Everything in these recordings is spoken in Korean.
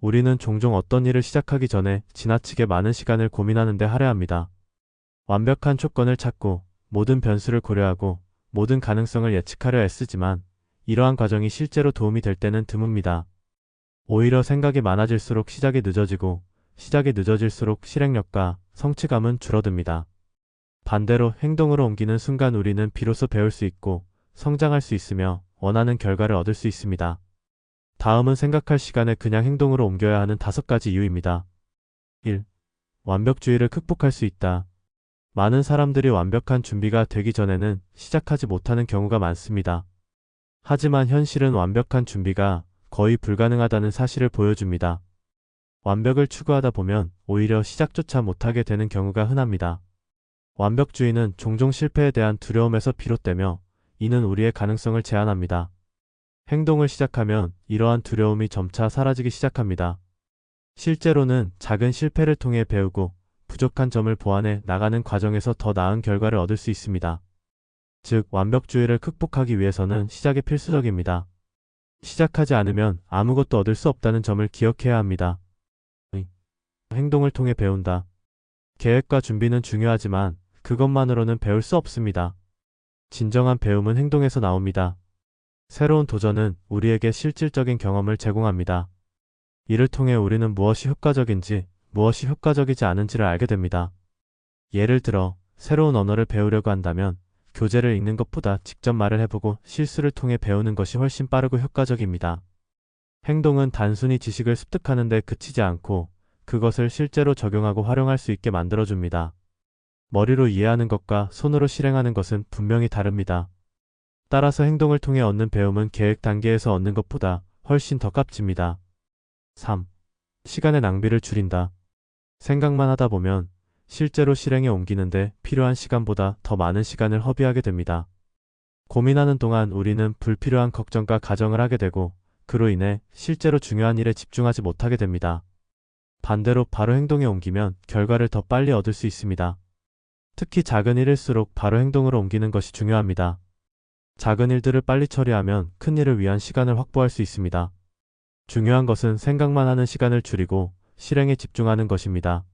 우리는 종종 어떤 일을 시작하기 전에 지나치게 많은 시간을 고민하는 데 할애합니다. 완벽한 조건을 찾고 모든 변수를 고려하고 모든 가능성을 예측하려 애쓰지만 이러한 과정이 실제로 도움이 될 때는 드뭅니다. 오히려 생각이 많아질수록 시작이 늦어지고 시작이 늦어질수록 실행력과 성취감은 줄어듭니다. 반대로 행동으로 옮기는 순간 우리는 비로소 배울 수 있고 성장할 수 있으며 원하는 결과를 얻을 수 있습니다. 다음은 생각할 시간에 그냥 행동으로 옮겨야 하는 5가지 이유입니다. 1. 완벽주의를 극복할 수 있다. 많은 사람들이 완벽한 준비가 되기 전에는 시작하지 못하는 경우가 많습니다. 하지만 현실은 완벽한 준비가 거의 불가능하다는 사실을 보여줍니다. 완벽을 추구하다 보면 오히려 시작조차 못하게 되는 경우가 흔합니다. 완벽주의는 종종 실패에 대한 두려움에서 비롯되며 이는 우리의 가능성을 제한합니다. 행동을 시작하면 이러한 두려움이 점차 사라지기 시작합니다. 실제로는 작은 실패를 통해 배우고 부족한 점을 보완해 나가는 과정에서 더 나은 결과를 얻을 수 있습니다. 즉, 완벽주의를 극복하기 위해서는 시작이 필수적입니다. 시작하지 않으면 아무것도 얻을 수 없다는 점을 기억해야 합니다. 행동을 통해 배운다. 계획과 준비는 중요하지만 그것만으로는 배울 수 없습니다. 진정한 배움은 행동에서 나옵니다. 새로운 도전은 우리에게 실질적인 경험을 제공합니다. 이를 통해 우리는 무엇이 효과적인지, 무엇이 효과적이지 않은지를 알게 됩니다. 예를 들어, 새로운 언어를 배우려고 한다면 교재를 읽는 것보다 직접 말을 해보고 실수를 통해 배우는 것이 훨씬 빠르고 효과적입니다. 행동은 단순히 지식을 습득하는 데 그치지 않고 그것을 실제로 적용하고 활용할 수 있게 만들어줍니다. 머리로 이해하는 것과 손으로 실행하는 것은 분명히 다릅니다. 따라서 행동을 통해 얻는 배움은 계획 단계에서 얻는 것보다 훨씬 더 값집니다. 3. 시간의 낭비를 줄인다. 생각만 하다 보면 실제로 실행에 옮기는데 필요한 시간보다 더 많은 시간을 허비하게 됩니다. 고민하는 동안 우리는 불필요한 걱정과 가정을 하게 되고 그로 인해 실제로 중요한 일에 집중하지 못하게 됩니다. 반대로 바로 행동에 옮기면 결과를 더 빨리 얻을 수 있습니다. 특히 작은 일일수록 바로 행동으로 옮기는 것이 중요합니다. 작은 일들을 빨리 처리하면 큰 일을 위한 시간을 확보할 수 있습니다. 중요한 것은 생각만 하는 시간을 줄이고 실행에 집중하는 것입니다.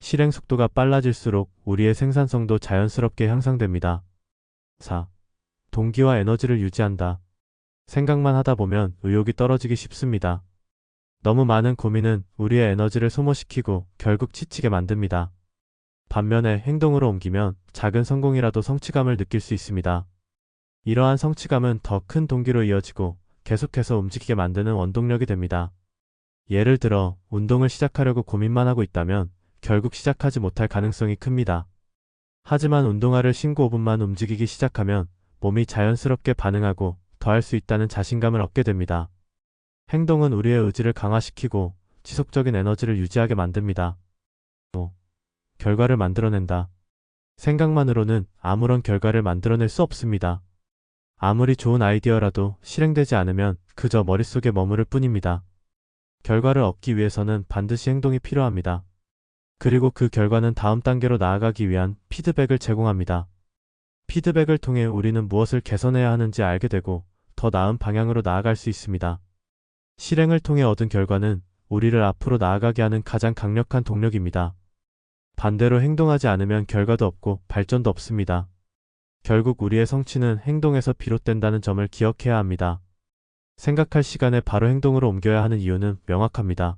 실행 속도가 빨라질수록 우리의 생산성도 자연스럽게 향상됩니다. 4. 동기와 에너지를 유지한다. 생각만 하다 보면 의욕이 떨어지기 쉽습니다. 너무 많은 고민은 우리의 에너지를 소모시키고 결국 지치게 만듭니다. 반면에 행동으로 옮기면 작은 성공이라도 성취감을 느낄 수 있습니다. 이러한 성취감은 더 큰 동기로 이어지고 계속해서 움직이게 만드는 원동력이 됩니다. 예를 들어 운동을 시작하려고 고민만 하고 있다면 결국 시작하지 못할 가능성이 큽니다. 하지만 운동화를 신고 5분만 움직이기 시작하면 몸이 자연스럽게 반응하고 더 할 수 있다는 자신감을 얻게 됩니다. 행동은 우리의 의지를 강화시키고 지속적인 에너지를 유지하게 만듭니다. 5. 결과를 만들어낸다. 생각만으로는 아무런 결과를 만들어낼 수 없습니다. 아무리 좋은 아이디어라도 실행되지 않으면 그저 머릿속에 머무를 뿐입니다. 결과를 얻기 위해서는 반드시 행동이 필요합니다. 그리고 그 결과는 다음 단계로 나아가기 위한 피드백을 제공합니다. 피드백을 통해 우리는 무엇을 개선해야 하는지 알게 되고 더 나은 방향으로 나아갈 수 있습니다. 실행을 통해 얻은 결과는 우리를 앞으로 나아가게 하는 가장 강력한 동력입니다. 반대로 행동하지 않으면 결과도 없고 발전도 없습니다. 결국 우리의 성취는 행동에서 비롯된다는 점을 기억해야 합니다. 생각할 시간에 바로 행동으로 옮겨야 하는 이유는 명확합니다.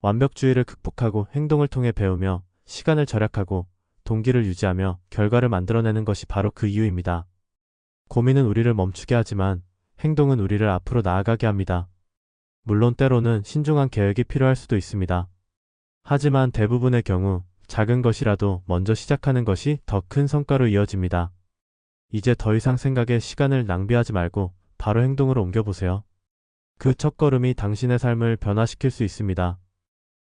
완벽주의를 극복하고 행동을 통해 배우며 시간을 절약하고 동기를 유지하며 결과를 만들어내는 것이 바로 그 이유입니다. 고민은 우리를 멈추게 하지만 행동은 우리를 앞으로 나아가게 합니다. 물론 때로는 신중한 계획이 필요할 수도 있습니다. 하지만 대부분의 경우 작은 것이라도 먼저 시작하는 것이 더 큰 성과로 이어집니다. 이제 더 이상 생각에 시간을 낭비하지 말고 바로 행동으로 옮겨보세요. 그 첫걸음이 당신의 삶을 변화시킬 수 있습니다.